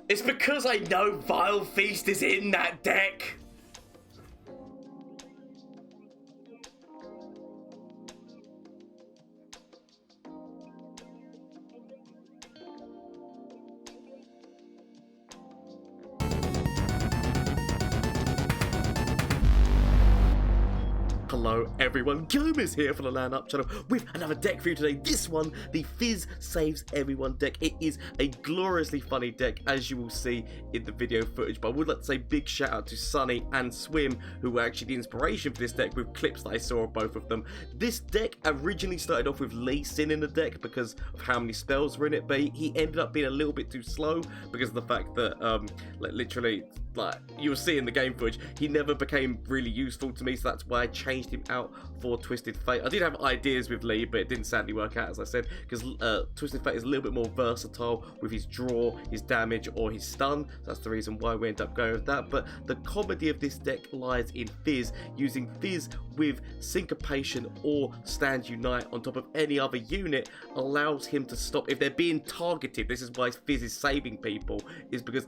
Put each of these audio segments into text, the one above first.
It's because I know Vile Feast is in that deck. Hello everyone, Gomez here for the LAN Up channel with another deck for you today. This one, the Fizz Saves Everyone deck. It is a gloriously funny deck, as you will see in the video footage, but I would like to say big shout out to Sunny and Swim, who were actually the inspiration for this deck with clips that I saw of both of them. This deck originally started off with Lee Sin in the deck because of how many spells were in it, but he ended up being a little bit too slow because of the fact that literally, you'll see in the game footage, he never became really useful to me, so that's why I changed him out for Twisted Fate. I did have ideas with Lee, but it didn't sadly work out, as I said, because Twisted Fate is a little bit more versatile with his draw, his damage, or his stun. So that's the reason why we end up going with that. But the comedy of this deck lies in Fizz, using Fizz with Syncopation or Stand Unite on top of any other unit allows him to stop if they're being targeted. This is why Fizz is saving people, is because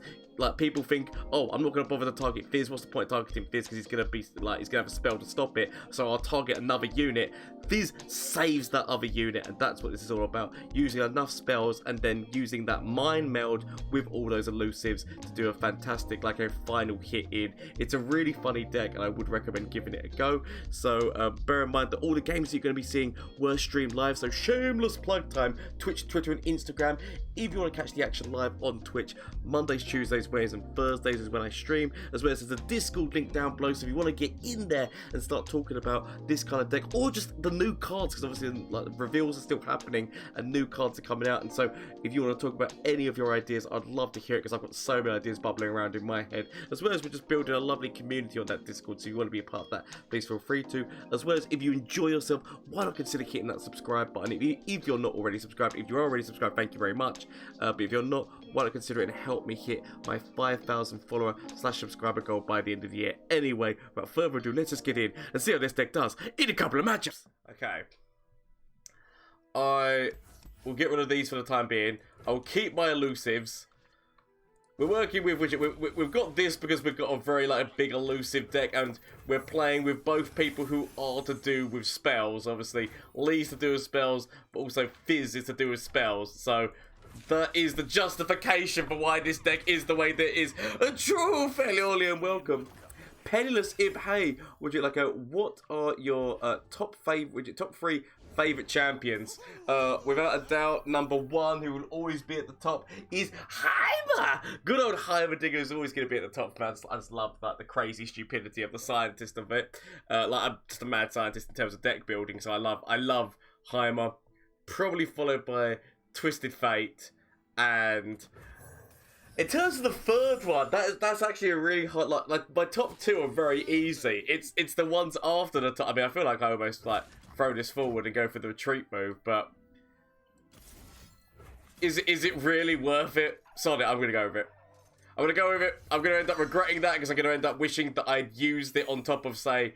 people think, oh, I'm not going to bother to target Fizz. What's the point of targeting Fizz? Because he's going to be he's going to have a spell to stop it. So I'll target another unit. Fizz saves that other unit, and that's what this is all about. Using enough spells and then using that mind meld with all those elusives to do a fantastic, a final hit in. It's a really funny deck, and I would recommend giving it a go. So bear in mind that all the games that you're going to be seeing were streamed live. So shameless plug time: Twitch, Twitter, and Instagram. If you want to catch the action live on Twitch, Mondays, Tuesdays, Wednesdays, and Thursdays is when I stream, as well as there's a Discord link down below. So if you want to get in there and start talking about this kind of deck, or just the new cards, because obviously the reveals are still happening and new cards are coming out, and so if you want to talk about any of your ideas, I'd love to hear it, because I've got so many ideas bubbling around in my head, as well as we're just building a lovely community on that Discord. So if you want to be a part of that, please feel free to, as well as if you enjoy yourself, why not consider hitting that subscribe button if you're not already subscribed. If you're already subscribed, thank you very much, but if you're not, why not consider it and help me hit my 5,000 follower / subscriber goal by the end of the year. Anyway, without further ado, let's just get in and see how this deck does in a couple of matchups. Okay, I will get rid of these for the time being. I'll keep my elusives. We're working with we've got this because we've got a very big elusive deck, and we're playing with both people who are to do with spells. Obviously, Lee's to do with spells, but also Fizz is to do with spells. So that is the justification for why this deck is the way that it is. A true Feliolian welcome. Penniless Ib, hey, would you what are your top 3 favourite champions? Without a doubt, number 1, who will always be at the top, is Heimer. Good old Heimer Digger is always going to be at the top, man. I just love the crazy stupidity of the scientist of it. I'm just a mad scientist in terms of deck building, so I love Heimer. Probably followed by Twisted Fate, and in terms of the third one, that's actually a really hard. My top 2 are very easy. It's the ones after the top. I mean, I feel like I almost throw this forward and go for the retreat move, but is it really worth it? Sorry, I'm gonna go with it. I'm gonna go with it. I'm gonna end up regretting that because I'm gonna end up wishing that I'd used it on top of, say,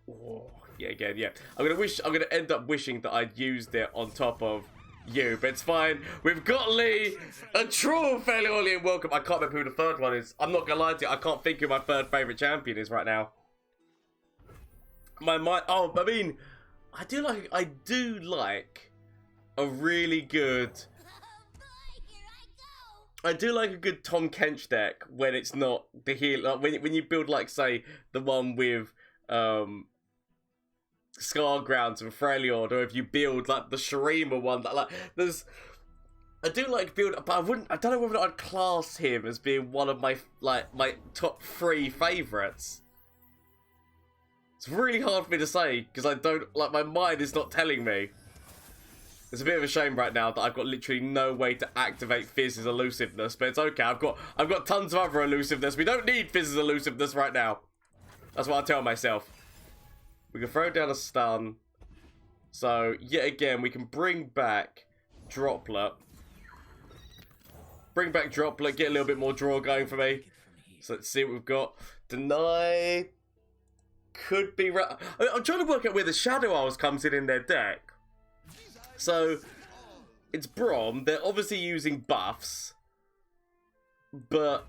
I'm gonna end up wishing that I'd used it on top of you, but it's fine. We've got Lee, a true Feliolian welcome. I can't remember who the third one is. I'm not gonna lie to you, I can't think who my third favourite champion is right now. My mind. Oh, I mean, I do like a really good. I do like a good Tom Kench deck when it's not the heal. When you build say the one with Scargrounds and Freljord, or if you build the shurima one, there's. I do like build, but I don't know whether I'd class him as being one of my my top 3 favourites. It's really hard for me to say because I don't my mind is not telling me. It's a bit of a shame right now that I've got literally no way to activate Fizz's elusiveness, but it's okay. I've got tons of other elusiveness. We don't need Fizz's elusiveness right now. That's what I tell myself. We can throw down a stun. So, yet again, we can bring back Droplet. Bring back Droplet, get a little bit more draw going for me. So, let's see what we've got. Deny. Could be... I'm trying to work out where the Shadow Isles comes in their deck. So, it's Braum. They're obviously using buffs. but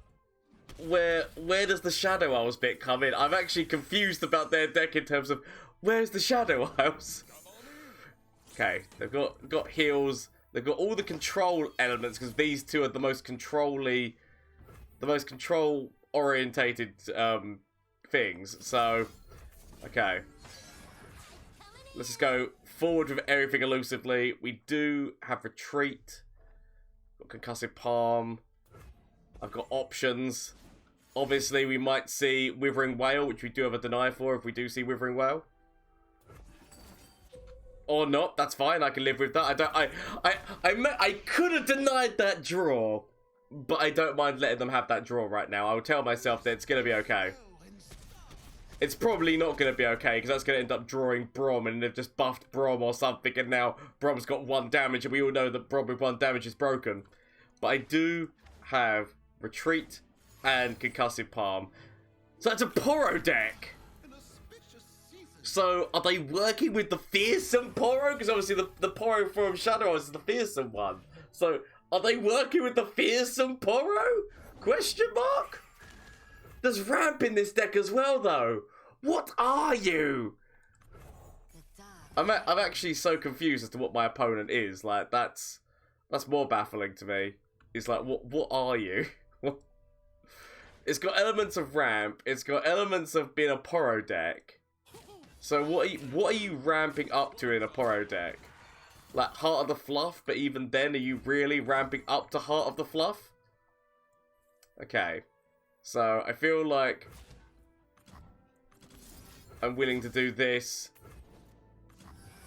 where does the Shadow Isles bit come in? I'm actually confused about their deck in terms of where's the Shadow Isles? Okay, they've got heals. They've got all the control elements because these two are the most control orientated things. So, okay, let's just go forward with everything elusively. We do have retreat. Got concussive palm. I've got options. Obviously, we might see Withering Whale, which we do have a deny for if we do see Withering Whale. Or not, that's fine, I can live with that. I could have denied that draw, but I don't mind letting them have that draw right now. I will tell myself that it's going to be okay. It's probably not going to be okay, because that's going to end up drawing Braum, and they've just buffed Braum or something, and now Braum's got 1 damage, and we all know that Braum with 1 damage is broken. But I do have retreat and concussive palm. So that's a Poro deck! So, are they working with the fearsome Poro? Because obviously the Poro from Shadow Isles is the fearsome one. So, are they working with the fearsome Poro? Question mark? There's ramp in this deck as well, though. What are you? I'm actually so confused as to what my opponent is. Like, that's more baffling to me. It's like, what are you? It's got elements of ramp. It's got elements of being a Poro deck. So what are you ramping up to in a Poro deck? Like Heart of the Fluff, but even then, are you really ramping up to Heart of the Fluff? Okay. So I feel like I'm willing to do this.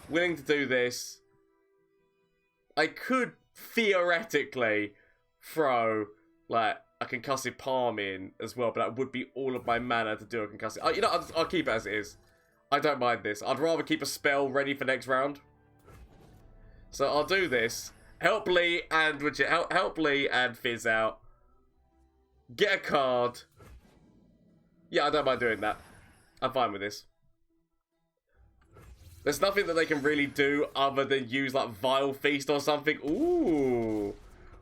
Willing to do this. I could theoretically throw like a concussive palm in as well, but that would be all of my mana to do a concussive. You know, I'll keep it as it is. I don't mind this. I'd rather keep a spell ready for next round. So I'll do this. Help Lee and help Lee and Fizz out. Get a card. Yeah, I don't mind doing that. I'm fine with this. There's nothing that they can really do other than use like Vile Feast or something. Ooh.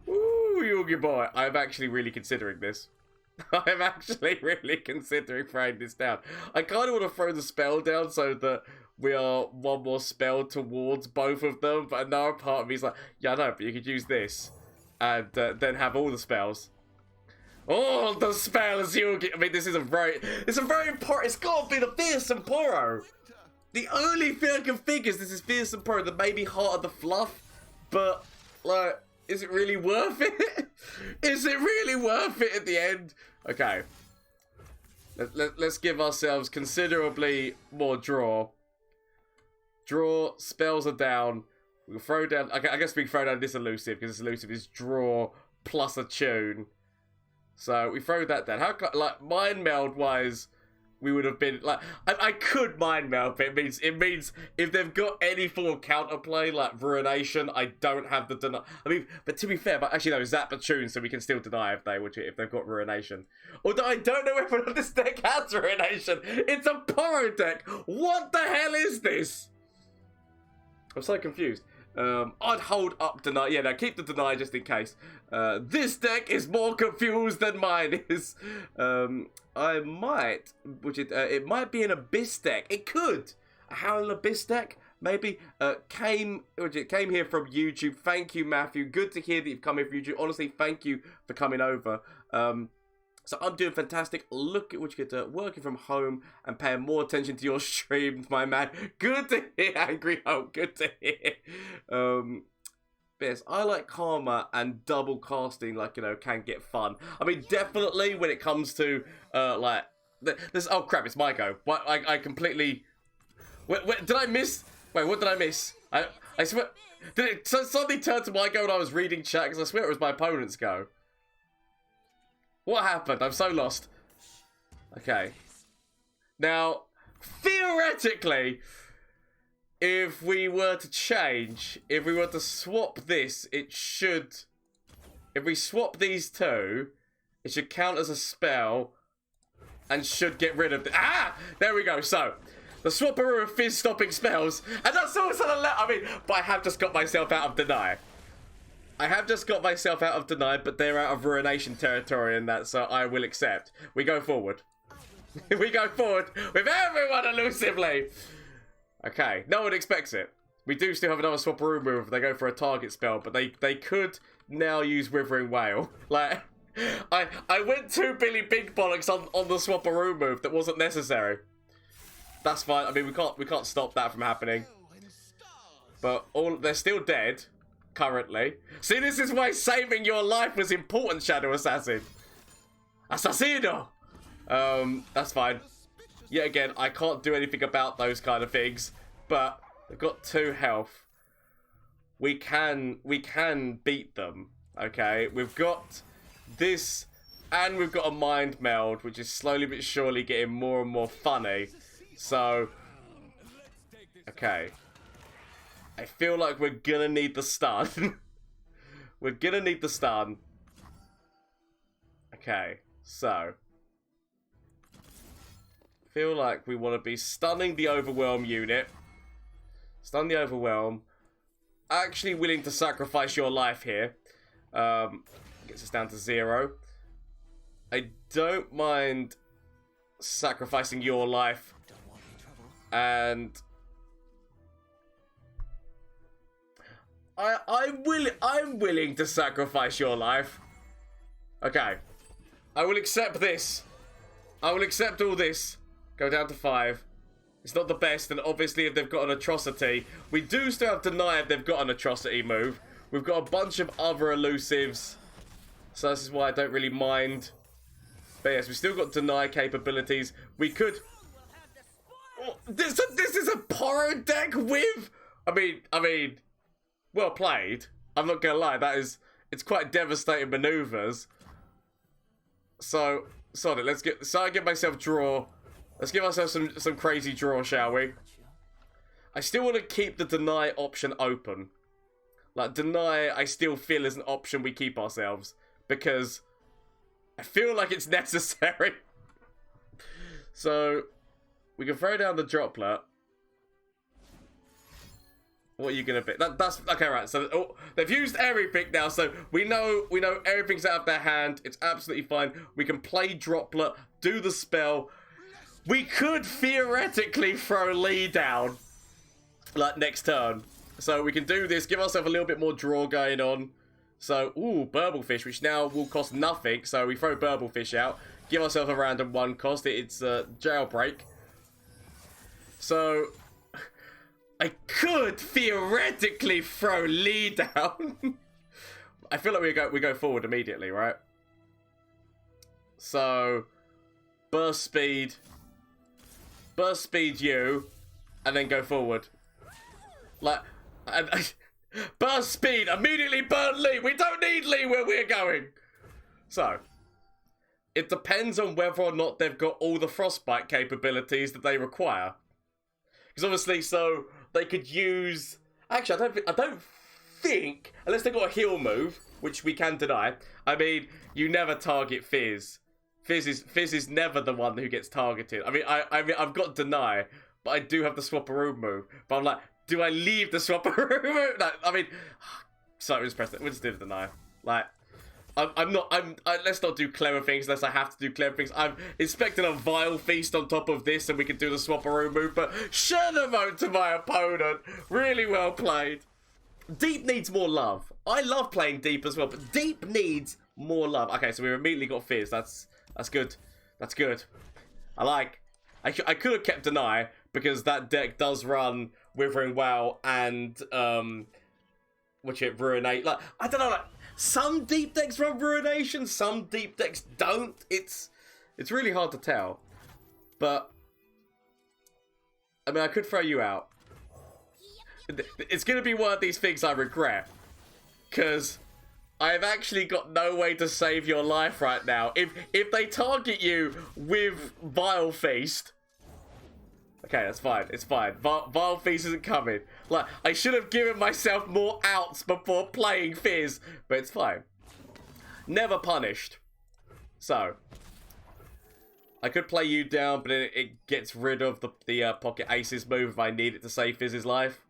Ooh, Yogi boy. I'm actually really considering this. I'm actually really considering throwing this down. I kind of want to throw the spell down so that we are 1 more spell towards both of them. But another part of me is like, yeah, I know, but you could use this. And then have all the spells. All the spells you get. I mean, it's a very important. It's got to be the fearsome Poro. The only thing I can think is this is fearsome Poro, that maybe Heart of the Fluff. But, like, is it really worth it? Is it really worth it at the end? Okay. Let's give ourselves considerably more draw. Draw, spells are down. We'll throw down... Okay, I guess we can throw down this elusive, because this elusive is draw plus a tune. So we throw that down. How, like, mind meld wise, we would have been like, I could mind meld, but it means if they've got any form of counterplay like Ruination, I don't have the deny. I mean, but to be fair, but actually no, Zap a tune, so we can still deny if they've got Ruination. Although I don't know if this deck has Ruination. It's a Poro deck. What the hell is this? I'm so confused. I'd hold up deny. Yeah, no, keep the deny just in case. This deck is more confused than mine is. I might, it might be an Abyss deck. It could. A Howling Abyss deck, maybe. Came here from YouTube. Thank you, Matthew. Good to hear that you've come here from YouTube. Honestly, thank you for coming over. So I'm doing fantastic. Look at what you get working from home and paying more attention to your streams, my man. Good to hear, Angry Hope. Good to hear. Yes, I like Karma and double casting, like, you know, can get fun. I mean, definitely when it comes to, like, this. Oh crap, it's my go. What? I completely. Wait, did I miss? Wait, what did I miss? I swear. Did it suddenly turn to my go when I was reading chat? Because I swear it was my opponent's go. What happened? I'm so lost. Okay. Now, theoretically, if we were to change, if we were to swap this, it should... If we swap these two, it should count as a spell and should get rid of... There we go. So, the swapper of Fizz stopping spells. And that's also I mean, but I have just got myself out of deny. I have just got myself out of denied, but they're out of ruination territory and that, so I will accept. We go forward. We go forward with everyone elusively. Okay, no one expects it. We do still have another swapperoo move if they go for a target spell, but they could now use Withering Wail. Like, I went too Billy Big Bollocks on the swapperoo move that wasn't necessary. That's fine. I mean, we can't stop that from happening. But they're still dead currently. See, this is why saving your life was important, Shadow Assassin. Assassino. That's fine. Yet again, I can't do anything about those kind of things. But they've got 2 health. We can beat them. Okay, we've got this, and we've got a mind meld, which is slowly but surely getting more and more funny. So, okay. I feel like we're gonna need the stun. We're gonna need the stun. Okay, so. Feel like we want to be stunning the Overwhelm unit. Stun the Overwhelm. Actually willing to sacrifice your life here. Gets us down to 0. I don't mind sacrificing your life. And I'm willing to sacrifice your life. Okay. I will accept this. I will accept all this. Go down to 5. It's not the best, and obviously if they've got an atrocity, we do still have deny if they've got an atrocity move. We've got a bunch of other elusives, so this is why I don't really mind. But yes, we've still got deny capabilities. We could. Oh, this is a Poro deck with. I mean, well played. I'm not gonna lie. It's quite devastating maneuvers. So, sorry. I get myself draw. Let's give ourselves some crazy draw, shall we? I still want to keep the deny option open. Like, deny, I still feel is an option we keep ourselves. Because I feel like it's necessary. So, we can throw down the droplet. What are you going to be? That's okay, right. So, they've used everything now. So, we know everything's out of their hand. It's absolutely fine. We can play droplet, do the spell. We could theoretically throw Lee down, like, next turn. So we can do this, give ourselves a little bit more draw going on. So, ooh, Burblefish, which now will cost nothing. So we throw Burblefish out, give ourselves a random 1 cost. It's Jailbreak. So, I could theoretically throw Lee down. I feel like we go forward immediately, right? So, Burst Speed you, and then go forward. Like, burst speed, immediately burn Lee. We don't need Lee where we're going. So, it depends on whether or not they've got all the Frostbite capabilities that they require. Because obviously, so they could use. Actually, I don't think unless they got a heal move, which we can deny. I mean, you never target Fizz. Fizz is never the one who gets targeted. I mean, I've got deny, but I do have the swapperoo move. But I'm like, do I leave the swapperoo move? No, I mean, sorry, we'll just press it. We'll just do the deny. Like, let's not do clever things unless I have to do clever things. I'm expecting a Vile Feast on top of this, and we can do the swapperoo move. But share the vote to my opponent. Really well played. Deep needs more love. I love playing Deep as well, but Deep needs more love. Okay, so we've immediately got Fizz. That's good. That's good. I could have kept Deny because that deck does run Withering Wail and Ruinate. Like, I don't know. Like, some deep decks run Ruination, some deep decks don't. It's really hard to tell. But I mean, I could throw you out. It's gonna be one of these things I regret because I've actually got no way to save your life right now. If they target you with Vile Feast... Okay, that's fine. It's fine. Vile Feast isn't coming. Like, I should have given myself more outs before playing Fizz, but it's fine. Never punished. So, I could play you down, but it gets rid of the Pocket Aces move if I need it to save Fizz's life.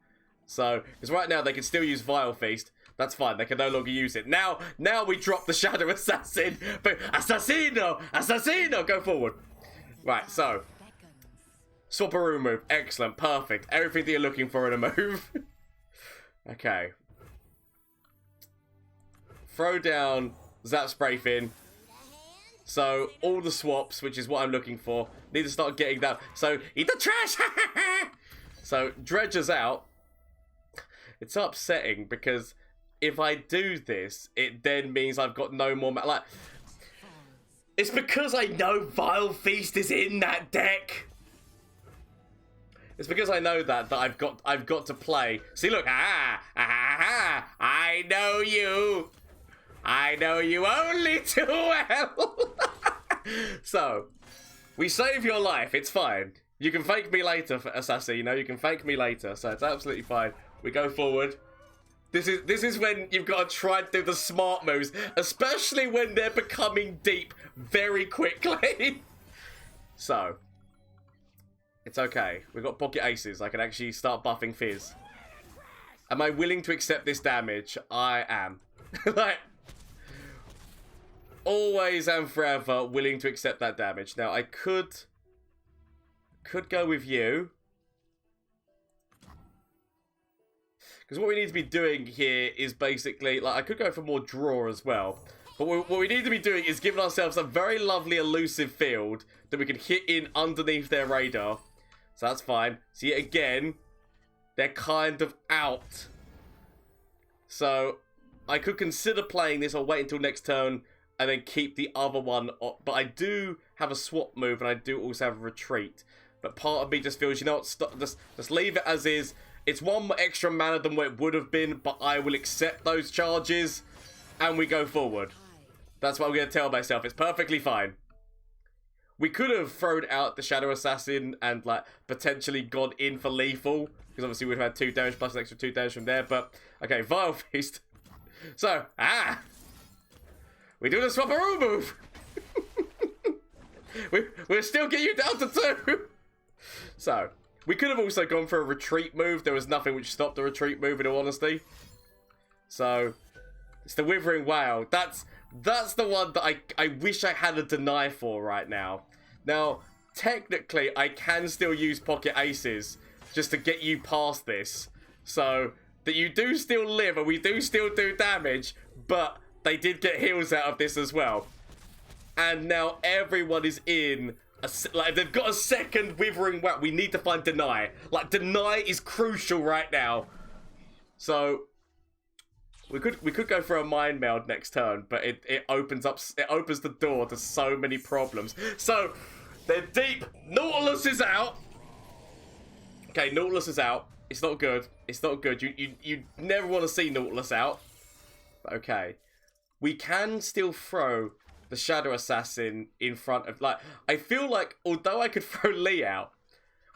So, because right now they can still use Vile Feast. That's fine. They can no longer use it. Now we drop the Shadow Assassin. But Assassino! Assassino! Go forward. Right, so. Swapperoo move. Excellent. Perfect. Everything that you're looking for in a move. Okay. Throw down Zap Spray Fin. So, all the swaps, which is what I'm looking for, need to start getting that. So, eat the trash! So, Dredger's out. It's upsetting because if I do this, it then means I've got no more... Like, it's because I know Vile Feast is in that deck. It's because I know that I've got to play. See, look. I know you. I know you only too well. So, we save your life. It's fine. You can fake me later, Assassino. You can fake me later. So it's absolutely fine. We go forward. This is when you've got to try and do the smart moves, especially when they're becoming deep very quickly. So, it's okay. We've got pocket aces. I can actually start buffing Fizz. Am I willing to accept this damage? I am. Like, always and forever willing to accept that damage. Now, I could go with you. Because what we need to be doing here is basically, like, I could go for more draw as well. But what we need to be doing is giving ourselves a very lovely elusive field that we can hit in underneath their radar. So that's fine. See, again, they're kind of out. So I could consider playing this or wait until next turn and then keep the other one up. But I do have a swap move and I do also have a retreat. But part of me just feels, you know what, just leave it as is. It's one extra mana than what it would have been, but I will accept those charges and we go forward. That's what I'm going to tell myself. It's perfectly fine. We could have thrown out the Shadow Assassin and, like, potentially gone in for lethal. Because obviously we've had 2 damage plus an extra 2 damage from there. But, okay, Vile Feast. So, we do the Swapperoo move. We'll still get you down to 2. So, we could have also gone for a retreat move. There was nothing which stopped the retreat move, in all honesty. So, it's the Withering Whale. That's the one that I wish I had a deny for right now. Now, technically, I can still use pocket aces just to get you past this. So, that you do still live and we do still do damage, but they did get heals out of this as well. And now everyone is in... like, they've got a second Withering Whale. We need to find deny. Like, deny is crucial right now. So... We could go for a Mind Meld next turn, but it opens the door to so many problems. So, they're deep. Nautilus is out. Okay, Nautilus is out. It's not good. It's not good. You never want to see Nautilus out. Okay. We can still throw the Shadow Assassin in front of... Like, I feel like, although I could throw Lee out,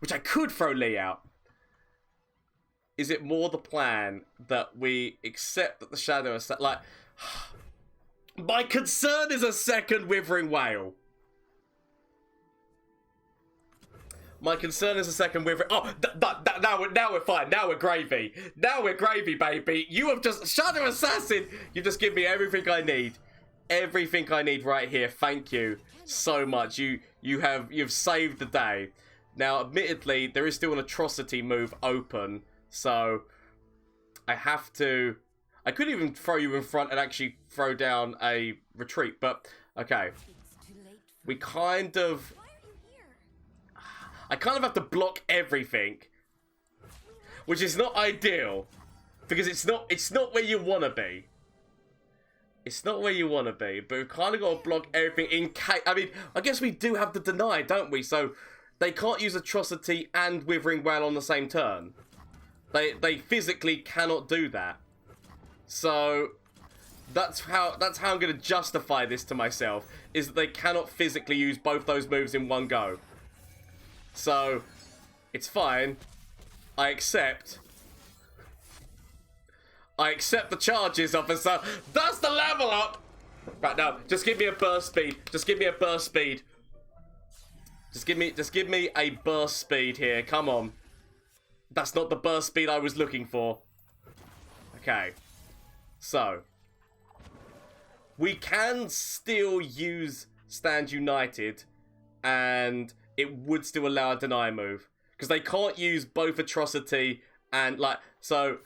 which I could throw Lee out, is it more the plan that we accept that the Shadow Assassin... Like, my concern is a second Withering Whale. My concern is a second Withering... Oh, now we're fine. Now we're gravy. Now we're gravy, baby. You have just... Shadow Assassin! You've just given me everything I need. Everything I need right here. Thank you so much. You've saved the day. Now, admittedly, there is still an Atrocity move open. So, I have to... I could even throw you in front and actually throw down a retreat, but, okay. We kind of... I kind of have to block everything. Which is not ideal. Because it's not where you want to be. It's not where you want to be, but we've kind of got to block everything in case... I mean, I guess we do have the deny, don't we? So, they can't use Atrocity and Withering Whale on the same turn. They physically cannot do that. So that's how I'm going to justify this to myself, is that they cannot physically use both those moves in one go. So it's fine. I accept the charges, officer. That's the level up. Right, now, just give me a burst speed. Just give me a burst speed. Just give me a burst speed here. Come on. That's not the burst speed I was looking for. Okay. So, we can still use Stand United, and it would still allow a deny move. Because they can't use both Atrocity and, like, so...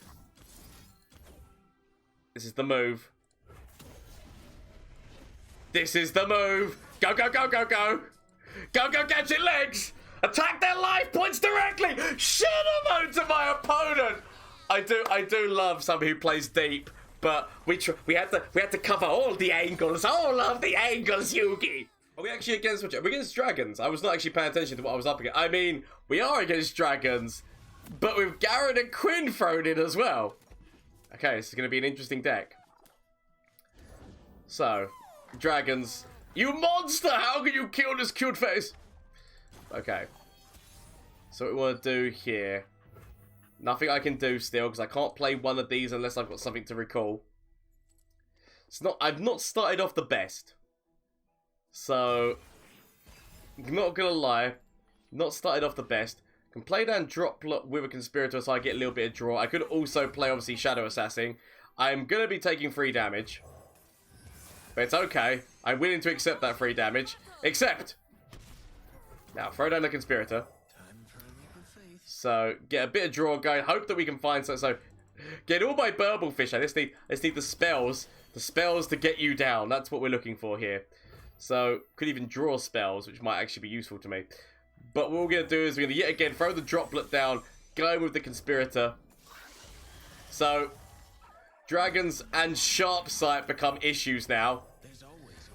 This is the move. This is the move. Go, go, go, go, go. Go, go, gadget legs. Attack their life points directly. Shut them out to my opponent. I do love somebody who plays deep, but we had to cover all the angles, all of the angles, Yugi. Are we actually against which? We're against dragons. I was not actually paying attention to what I was up against. I mean, we are against dragons, but with Garen and Quinn thrown in as well. Okay, this is going to be an interesting deck. So, dragons. You monster! How can you kill this cute face? Okay. So what we want to do here. Nothing I can do still, because I can't play one of these unless I've got something to recall. I've not started off the best. So, I'm not going to lie. Not started off the best. Can play down Droplet with a Conspirator so I get a little bit of draw. I could also play, obviously, Shadow Assassin. I'm going to be taking 3 damage. But it's okay. I'm willing to accept that 3 damage. Except! Now, throw down the Conspirator. So, get a bit of draw going. Hope that we can find some. So, get all my Burble Fish. I just need the spells. The spells to get you down. That's what we're looking for here. So, could even draw spells, which might actually be useful to me. But what we're going to do is we're going to yet again throw the Droplet down. Go with the Conspirator. So, Dragons and Sharp Sight become issues now.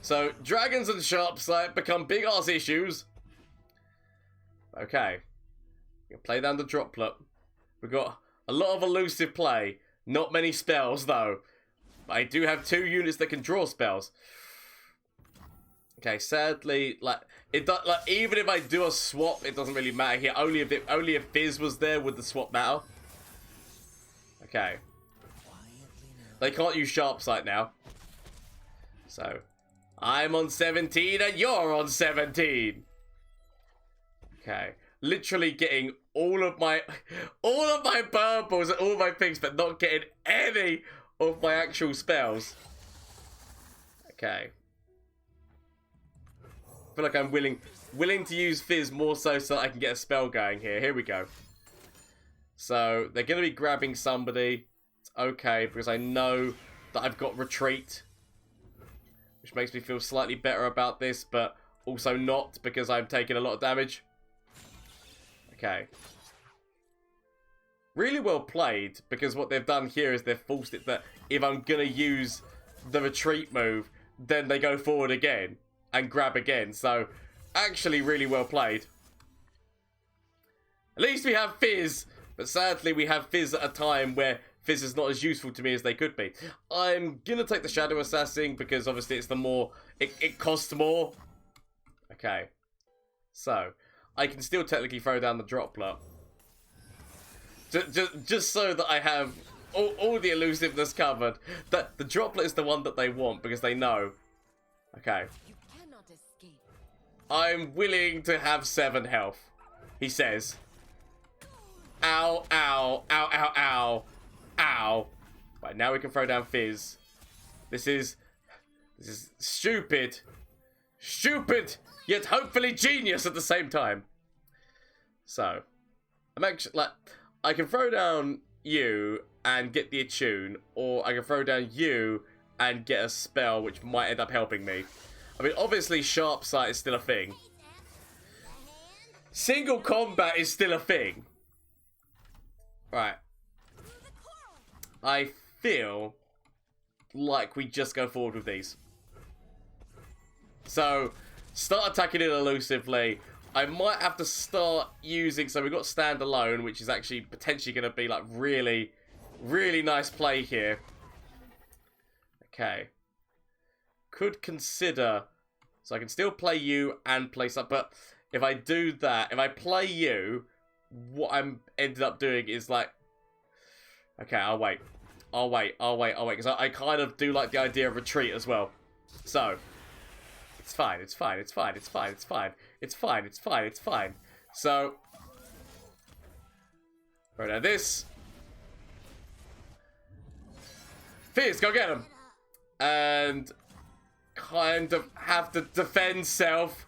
So, Dragons and Sharp Sight become big ass issues. Okay. We'll play down the Droplet. We've got a lot of elusive play. Not many spells, though. I do have 2 units that can draw spells. Okay, sadly, even if I do a swap, it doesn't really matter here. Only if Fizz was there would the swap matter. Okay. They can't use Sharp Sight now. So, I'm on 17 and you're on 17. Okay. Literally getting all of my purples and all my things, but not getting any of my actual spells. Okay. I feel like I'm willing to use Fizz more so that I can get a spell going here. Here we go. So, they're going to be grabbing somebody. It's okay, because I know that I've got Retreat. Which makes me feel slightly better about this, but also not, because I'm taking a lot of damage. Okay. Really well played, because what they've done here is they've forced it that if I'm going to use the retreat move, then they go forward again and grab again. So, actually really well played. At least we have Fizz, but sadly we have Fizz at a time where Fizz is not as useful to me as they could be. I'm going to take the Shadow Assassin, because obviously it's the more... It costs more. Okay. So... I can still technically throw down the Droplet. Just so that I have all the elusiveness covered. The Droplet is the one that they want because they know. Okay. You cannot escape. I'm willing to have 7 health, he says. Ow, ow, ow, ow, ow, ow. Right, now we can throw down Fizz. This is stupid. Stupid! Yet hopefully genius at the same time. So, I'm actually, like, I can throw down you and get the attune, or I can throw down you and get a spell, which might end up helping me. I mean, obviously Sharp Sight is still a thing. Single combat is still a thing. Right. I feel like we just go forward with these. So, start attacking it elusively. I might have to start using... So we've got Standalone, which is actually potentially going to be like really, really nice play here. Okay. Could consider... So I can still play you and play some... But if I do that, if I play you, what I'm ended up doing is like... Okay, I'll wait. I'll wait. Because I kind of do like the idea of retreat as well. So... It's fine. So, right now this. Fizz, go get him. And kind of have to defend self.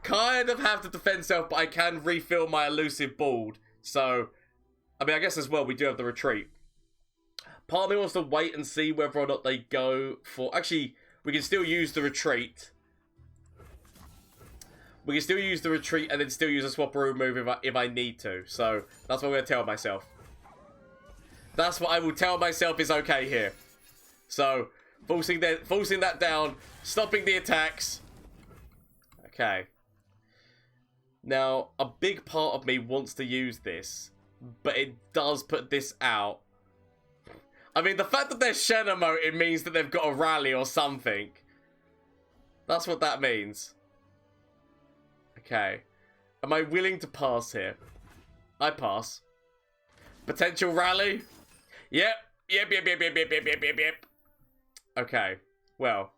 Kind of have to defend self, but I can refill my elusive bald. So, I mean, I guess as well, we do have the retreat. Part of me wants to wait and see whether or not they go for... Actually, we can still use the retreat. We can still use the retreat and then still use a swapperoo move if I need to. So, that's what I'm going to tell myself. That's what I will tell myself is okay here. So, forcing that down, stopping the attacks. Okay. Now, a big part of me wants to use this, but it does put this out. I mean, the fact that they're Shen emoting means that they've got a rally or something. That's what that means. Okay. Am I willing to pass here? I pass. Potential rally? Yep. Yep. Okay. Well.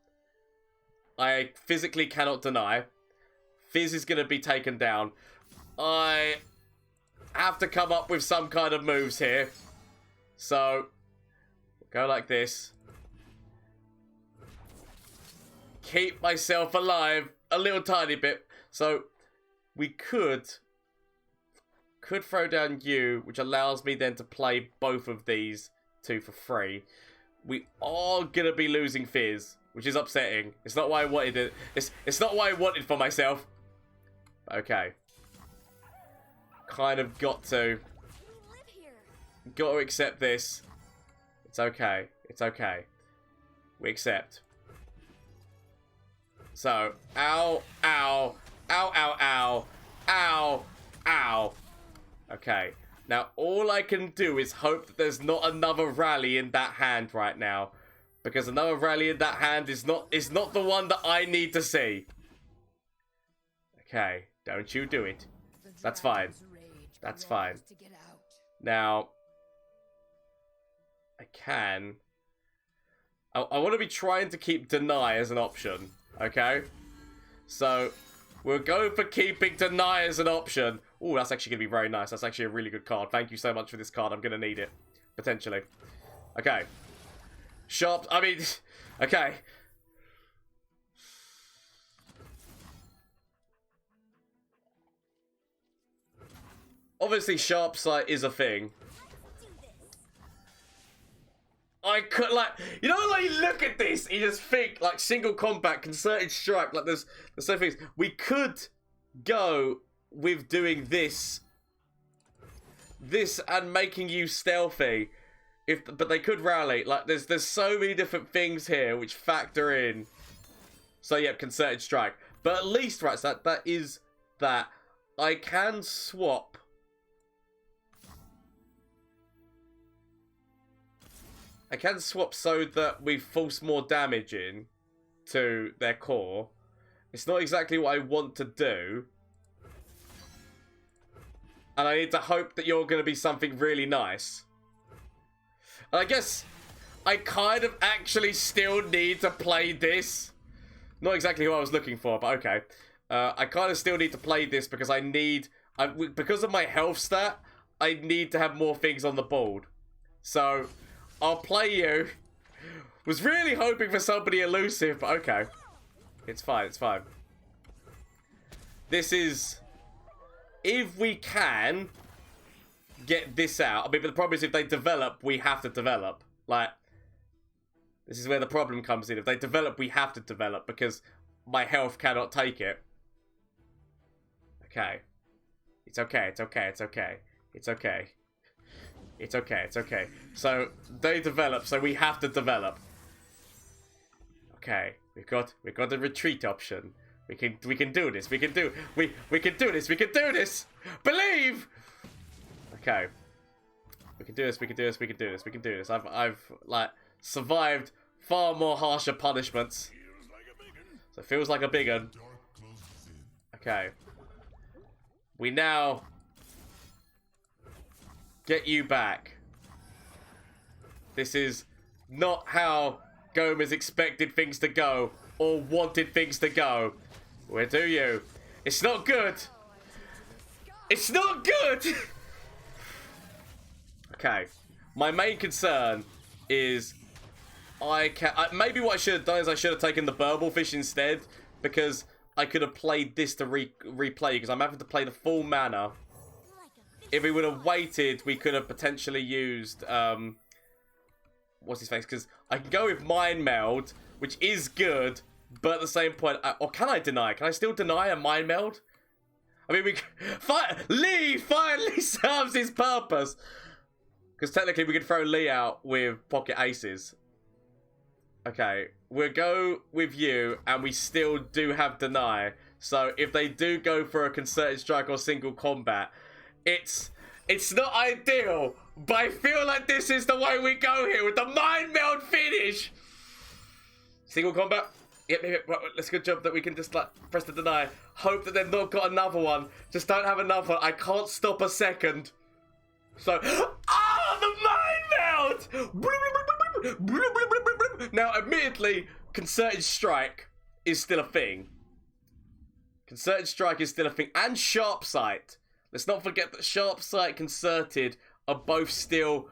I physically cannot deny. Fizz is going to be taken down. I have to come up with some kind of moves here. So, go like this. Keep myself alive a little tiny bit. So, we could throw down you, which allows me then to play both of these two for free. We are going to be losing Fizz, which is upsetting. It's not what I wanted it. It's not what I wanted for myself. Okay. Kind of got to accept this. It's okay. It's okay. We accept. So, ow, ow, ow, ow, ow, ow, ow. Okay. Now, all I can do is hope that there's not another rally in that hand right now. Because another rally in that hand is not the one that I need to see. Okay. Don't you do it. That's fine. That's fine. Now, I can... I want to be trying to keep deny as an option. Okay? So, we're going for keeping deny as an option. Oh, that's actually going to be very nice. That's actually a really good card. Thank you so much for this card. I'm going to need it. Potentially. Okay. Sharp... I mean... Okay. Obviously, sharp sight is a thing. I could, like, you know, like, you look at this, you just think, like, single combat, concerted strike, like, there's so things. We could go with doing this and making you stealthy, but they could rally. Like, there's so many different things here which factor in. So, yeah, concerted strike. But at least, right, so that is that. I can swap. I can swap so that we force more damage in to their core. It's not exactly what I want to do. And I need to hope that you're going to be something really nice. And I guess I kind of actually still need to play this. Not exactly what I was looking for, but okay. I kind of still need to play this because I need... because of my health stat, I need to have more things on the board. So... I'll play you. Was really hoping for somebody elusive, but okay. It's fine, it's fine. This is... If we can get this out... I mean, but the problem is if they develop, we have to develop. Like, this is where the problem comes in. If they develop, we have to develop because my health cannot take it. Okay. It's okay, it's okay, it's okay. It's okay. It's okay, it's okay. So, they develop, so we have to develop. Okay, we've got the retreat option. We can do this, we can do this, we can do this! Believe! Okay. We can do this, we can do this, we can do this, we can do this. I've like, survived far more harsher punishments. So it feels like a big one. Okay. We now... get you back. This is not how Gomez expected things to go or wanted things to go. Where do you? It's not good. It's not good. Okay. My main concern is I can. Maybe what I should have done is I should have taken the burble fish instead, because I could have played this to replay, because I'm having to play the full mana. If we would have waited, we could have potentially used what's his face? Because I can go with Mind Meld, which is good, but at the same point, or can I deny? Can I still deny a Mind Meld? I mean, Lee finally serves his purpose. Because technically we could throw Lee out with pocket aces. Okay, we'll go with you, and we still do have deny. So if they do go for a concerted strike or single combat, it's not ideal, but I feel like this is the way we go here with the Mind Meld finish. Single combat. Yep. Let's good job that we can just like press the deny. Hope that they've not got another one. Just don't have another one. I can't stop a second. So, the Mind Meld! Now, admittedly, concerted strike is still a thing. Concerted strike is still a thing. And sharp sight. Let's not forget that sharp sight, concerted are both still.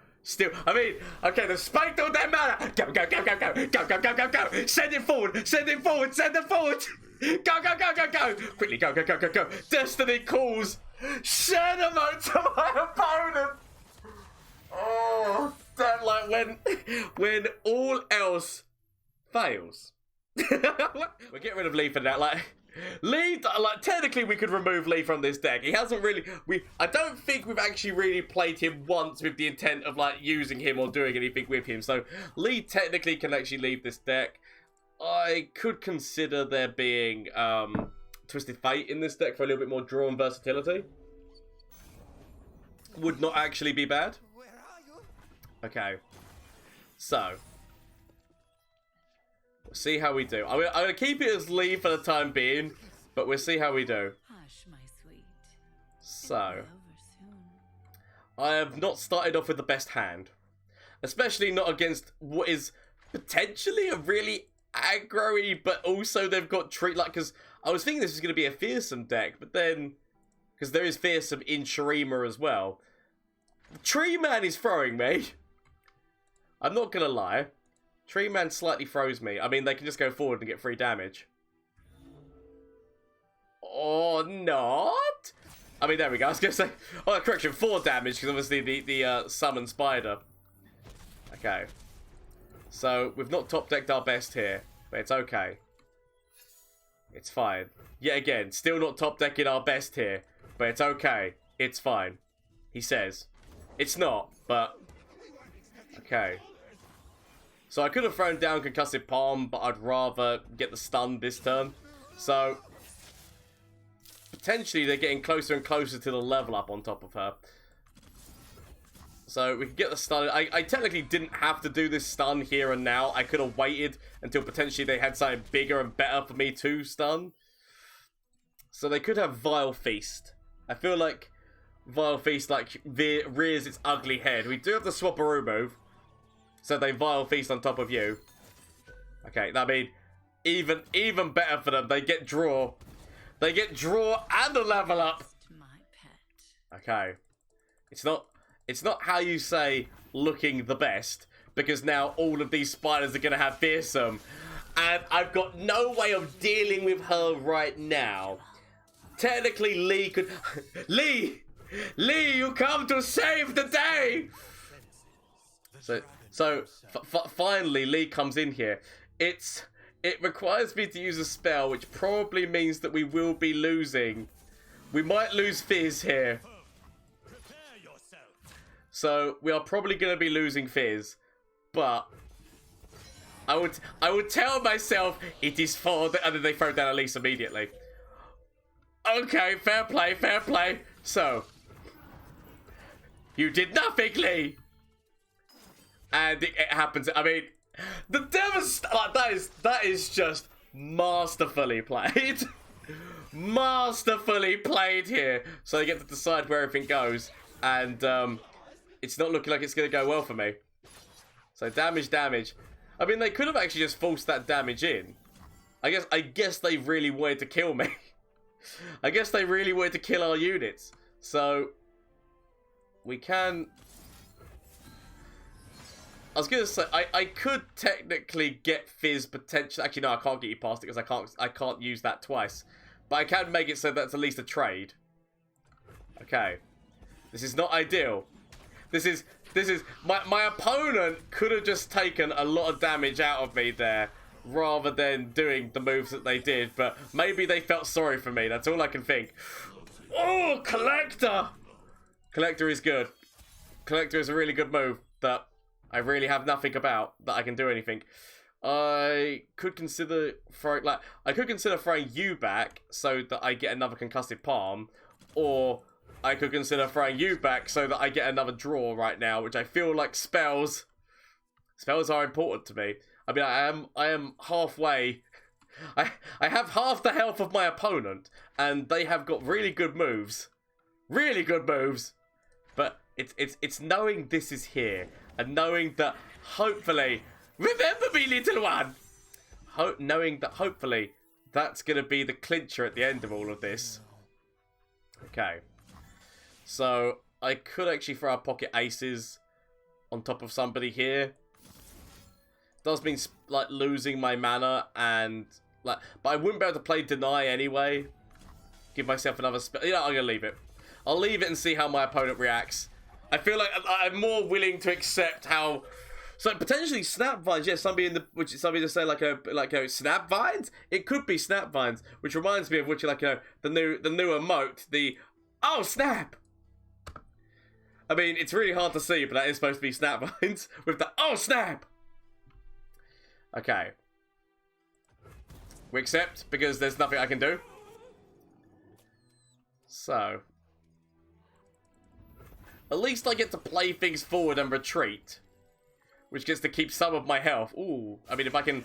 I mean, okay, they've spiked all their mana. Go. Send it forward. Send it forward. Go. Quickly, go. Destiny calls. Send them out to my opponent. Oh, damn, like when all else fails. We'll get rid of Lee for that. Lee, technically we could remove Lee from this deck. He hasn't really, I don't think we've actually really played him once with the intent of using him or doing anything with him. So Lee technically can actually leave this deck. I could consider there being Twisted Fate in this deck for a little bit more draw and versatility. Would not actually be bad. Okay, so we'll see how we do. I'm gonna keep it as Lee for the time being, but we'll see how we do. Hush, my sweet. So, I have not started off with the best hand, especially not against what is potentially a really aggro-y, but also they've got because I was thinking this was gonna be a fearsome deck, but then because there is fearsome in Shurima as well. The Tree Man is throwing me. I'm not gonna lie. Tree Man slightly throws me. I mean, they can just go forward and get free damage. Or not? I mean, there we go. I was gonna say, oh, correction, 4 damage, because obviously the summon spider. Okay. So, we've not top decked our best here, but it's okay. It's fine. Yet again, still not top decking our best here, but it's okay. It's fine. He says. It's not, but okay. So I could have thrown down Concussive Palm, but I'd rather get the stun this turn. So potentially they're getting closer and closer to the level up on top of her. So we can get the stun. I technically didn't have to do this stun here and now. I could have waited until potentially they had something bigger and better for me to stun. So they could have Vile Feast. I feel like Vile Feast rears its ugly head. We do have the Swapperoo move. So they Vile Feast on top of you. Okay, I mean, even better for them. They get draw. They get draw and a level up. Okay. It's not how you say looking the best, because now all of these spiders are going to have fearsome. And I've got no way of dealing with her right now. Technically, Lee could... Lee, you come to save the day! So finally, Lee comes in here. It requires me to use a spell, which probably means that we will be losing. We might lose Fizz here. So we are probably going to be losing Fizz, but I would tell myself it is for the, and then they throw down Elise immediately. Okay, fair play. So you did nothing, Lee. And it happens. I mean, the that is just masterfully played. Masterfully played here. So they get to decide where everything goes, and it's not looking like it's going to go well for me. So damage. I mean, they could have actually just forced that damage in. I guess they really wanted to kill me. I guess they really wanted to kill our units. So we can. I was gonna say I could technically get Fizz potentially. Actually, no, I can't get you past it because I can't use that twice. But I can make it so that's at least a trade. Okay, this is not ideal. This is my opponent could have just taken a lot of damage out of me there, rather than doing the moves that they did. But maybe they felt sorry for me. That's all I can think. Oh, Collector! Collector is good. Collector is a really good move that I really have nothing about that I can do anything. I could consider throwing you back so that I get another concussive palm, or I could consider throwing you back so that I get another draw right now, which I feel like spells are important to me. I mean, I am halfway. I have half the health of my opponent, and they have got really good moves. Really good moves. But it's knowing this is here, and knowing that hopefully, remember me, little one! Knowing that hopefully that's going to be the clincher at the end of all of this. Okay. So, I could actually throw out pocket aces on top of somebody here. Does mean, like, losing my mana and, like, but I wouldn't be able to play Deny anyway. Give myself another spell. Yeah, I'm going to leave it. I'll leave it and see how my opponent reacts. I feel like I'm more willing to accept how... So, potentially Snapvines, yeah, somebody to say, like Snapvines? It could be Snapvines, which reminds me of which, like, the new emote, the, oh, snap! I mean, it's really hard to see, but that is supposed to be Snapvines with the, oh, snap! Okay. We accept, because there's nothing I can do. So. At least I get to play things forward and retreat. Which gets to keep some of my health. Ooh, I mean, if I can...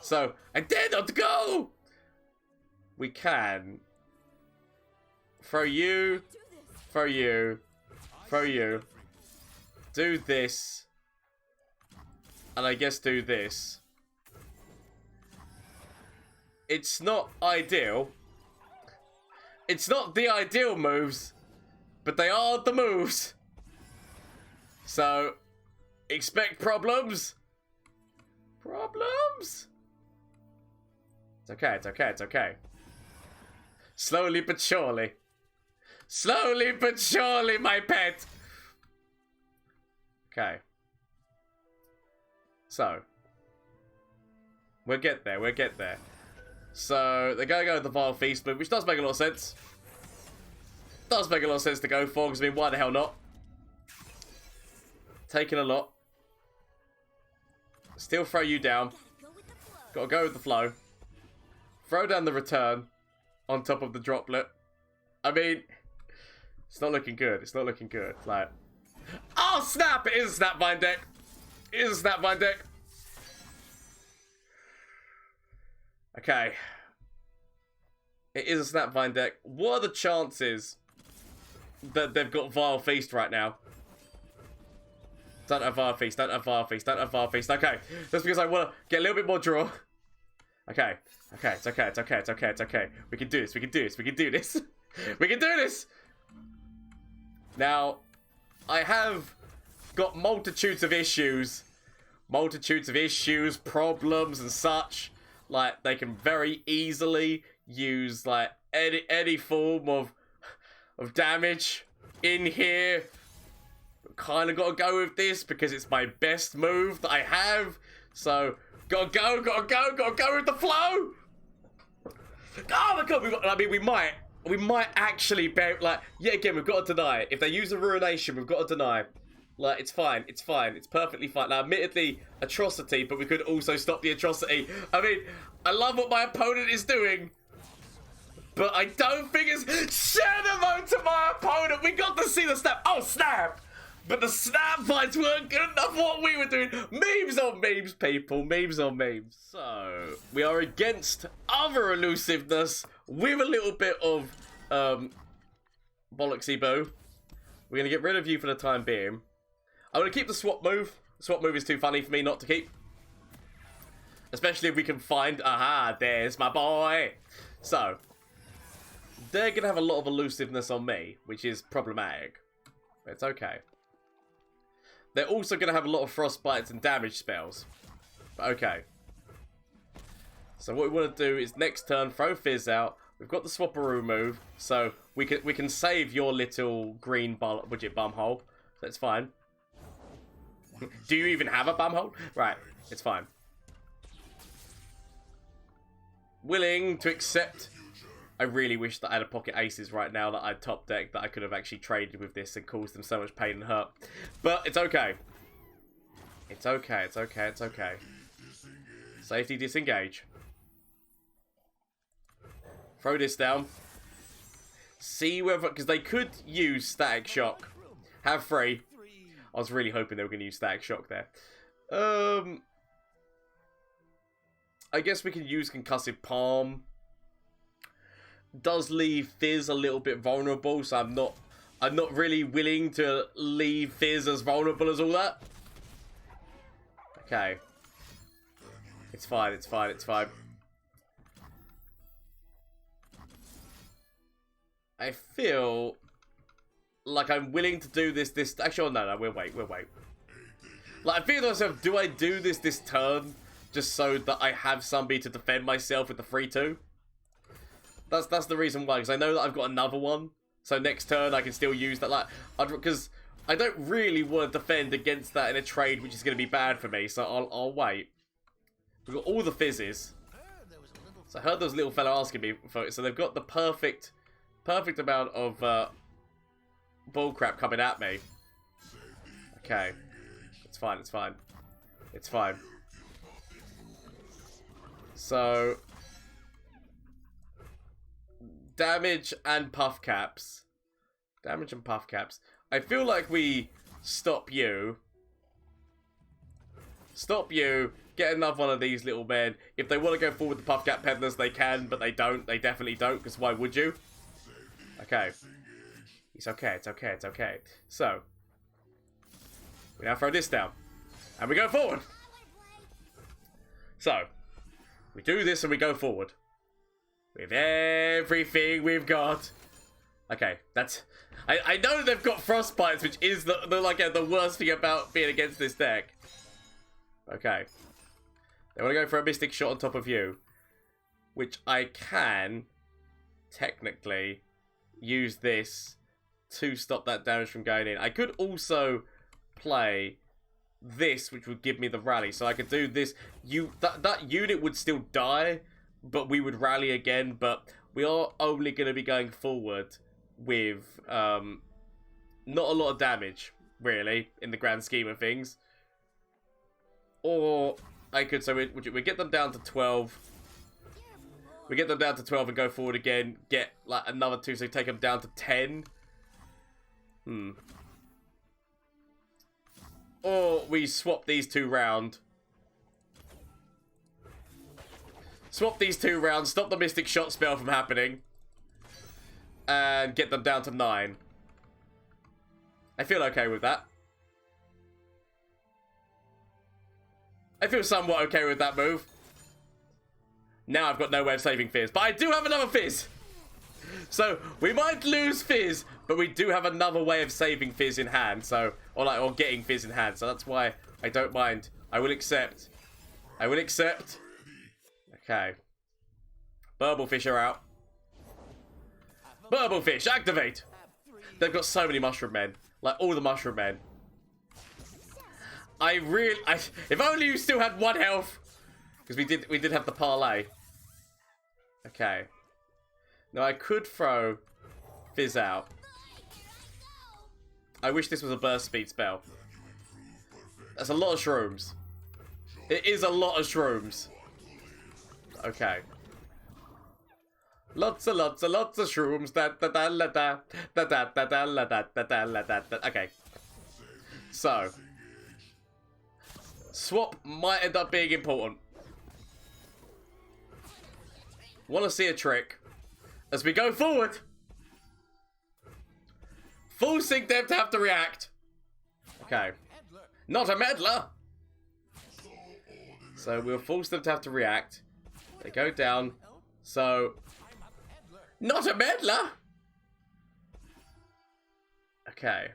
So, I dare not go! We can. Throw you. Throw you. Throw you. Do this. And I guess do this. It's not ideal. It's not the ideal moves. But they are the moves. So, expect problems. Problems? It's okay, it's okay, it's okay. Slowly but surely. Slowly but surely, my pet. Okay. So. We'll get there, we'll get there. So, they're going to go with the Vile Feast move, which does make a lot of sense. Does make a lot of sense to go for, because I mean, why the hell not? Taking a lot. Still throw you down. Gotta go with the flow. Throw down the return on top of the droplet. I mean, it's not looking good. It's not looking good. Like, oh snap! It is a Snapvine deck. It is a Snapvine deck. Okay. It is a Snapvine deck. What are the chances that they've got Vile Feast right now? Don't have Vile Feast, don't have Vile Feast, don't have Vile Feast. Okay, that's because I want to get a little bit more draw. Okay, okay, it's okay, it's okay, it's okay, it's okay. We can do this, we can do this, we can do this. We can do this! Now, I have got multitudes of issues. Multitudes of issues, problems and such. Like, they can very easily use, like, any form of damage in here. Kind of got to go with this because it's my best move that I have. So, gotta go with the flow. Oh my god, I mean, we might actually be, like, yeah, again, we've got to deny it. If they use a Ruination, we've got to deny. Like, it's fine, it's fine, it's perfectly fine. Now, admittedly, atrocity, but we could also stop the atrocity. I mean, I love what my opponent is doing, but I don't think it's... Share the vote to my opponent! We got to see the snap! Oh, snap! But the Snapvites weren't good enough what we were doing. Memes on memes, people. Memes on memes. So, we are against other elusiveness with a little bit of bollocksy boo. We're going to get rid of you for the time being. I'm going to keep the swap move. The swap move is too funny for me not to keep. Especially if we can find... Aha, there's my boy. So, they're going to have a lot of elusiveness on me, which is problematic. But it's okay. they're also going to have a lot of frostbites and damage spells. But okay. So what we want to do is next turn throw Fizz out. We've got the Swapperoo move, so we can save your little green budget bumhole. That's fine. Do you even have a bumhole? Right, it's fine. Willing to accept. I really wish that I had a pocket aces right now that I'd top deck that I could have actually traded with this and caused them so much pain and hurt. But it's okay. It's okay, it's okay, it's okay. Safety disengage. Throw this down. See whether, because they could use Static Shock. Have 3. I was really hoping they were going to use Static Shock there. I guess we can use Concussive Palm. Does leave Fizz a little bit vulnerable, so I'm not really willing to leave Fizz as vulnerable as all that. Okay. It's fine, it's fine, it's fine. I feel like I'm willing to do this actually, no, we'll wait. Like, I feel to myself, do I do this turn just so that I have somebody to defend myself with the 3-2? That's the reason why, because I know that I've got another one. So next turn I can still use that, like, because I don't really want to defend against that in a trade which is going to be bad for me, so I'll wait. We've got all the Fizzes. So I heard there was a little fella asking me for it, so they've got the perfect amount of bullcrap coming at me. Okay. It's fine, it's fine. It's fine. So damage and puff caps. Damage and puff caps. I feel like we stop you. Stop you. Get another one of these little men. If they want to go forward with the puff cap peddlers, they can, but they don't. They definitely don't, because why would you? Okay. It's okay, it's okay, it's okay. So, we now throw this down. And we go forward. So, we do this and we go forward. With everything we've got. Okay, that's... I know they've got frostbites, which is the worst thing about being against this deck. Okay. They want to go for a Mystic Shot on top of you. Which I can, technically, use this to stop that damage from going in. I could also play this, which would give me the rally. So I could do this. That unit would still die, but we would rally again. But we are only going to be going forward with not a lot of damage, really, in the grand scheme of things. Or I could, so we get them down to 12. We get them down to 12 and go forward again. Get like another 2, so take them down to 10. Or we swap these 2 round. Swap these 2 rounds, stop the Mystic Shot spell from happening. And get them down to 9. I feel okay with that. I feel somewhat okay with that move. Now I've got no way of saving Fizz. But I do have another Fizz. So, we might lose Fizz, but we do have another way of saving Fizz in hand. So, or getting Fizz in hand. So that's why I don't mind. I will accept. I will accept. Okay. Burblefish are out. Burblefish, activate! They've got so many Mushroom Men. Like, all the Mushroom Men. If only you still had 1 health. Because we did have the parlay. Okay. Now I could throw Fizz out. I wish this was a burst speed spell. That's a lot of shrooms. It is a lot of shrooms. Okay. Lots of shrooms. Okay. So. Swap might end up being important. Want to see a trick. As we go forward. Full sync them to have to react. Okay. Not a meddler. So we'll force them to have to react. They go down. So. Not a meddler. Okay.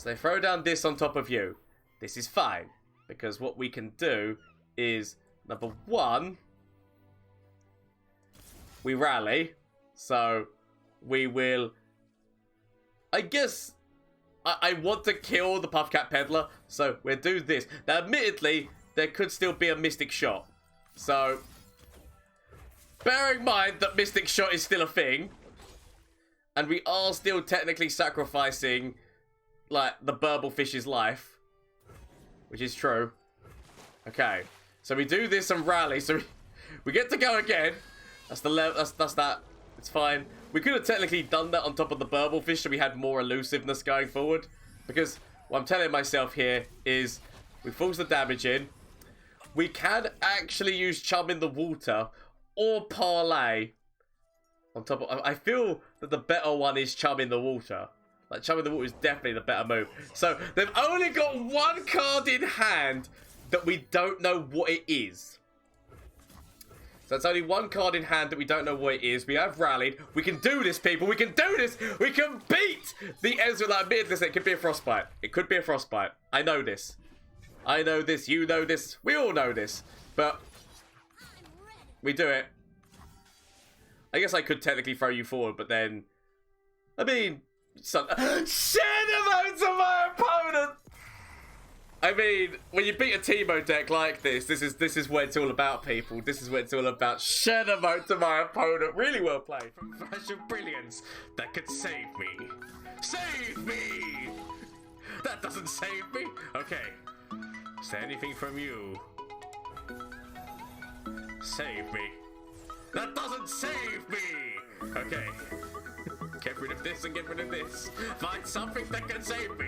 So they throw down this on top of you. This is fine. Because what we can do is, number one, we rally. So we will, I guess, I want to kill the Puffcat Peddler. So we'll do this. Now, admittedly, there could still be a Mystic Shot. So, bearing in mind that Mystic Shot is still a thing, and we are still technically sacrificing, like, the Burblefish's life, which is true. Okay, so we do this and rally, so we get to go again. That's the level. That's that. It's fine. We could have technically done that on top of the Burblefish, so we had more elusiveness going forward. Because what I'm telling myself here is, we force the damage in. We can actually use Chum in the Water or Parlay on top of... I feel that the better one is Chum in the Water. Like, Chum in the Water is definitely the better move. So, they've only got one card in hand that we don't know what it is. So, it's only one card in hand that we don't know what it is. We have rallied. We can do this, people. We can do this. We can beat the Ezreal. Like, admittedly, it could be a Frostbite. It could be a Frostbite. I know this. I know this, you know this, we all know this, but we do it. I guess I could technically throw you forward, but then, I mean, share the votes of my opponent! I mean, when you beat a Teemo deck like this is what it's all about, people. This is what it's all about. Share the vote to my opponent. Really well played. From Flash of Brilliance that could save me. Save me! That doesn't save me. Okay. Say anything from you. Save me. That doesn't save me! Okay. Get rid of this and get rid of this. Find something that can save me.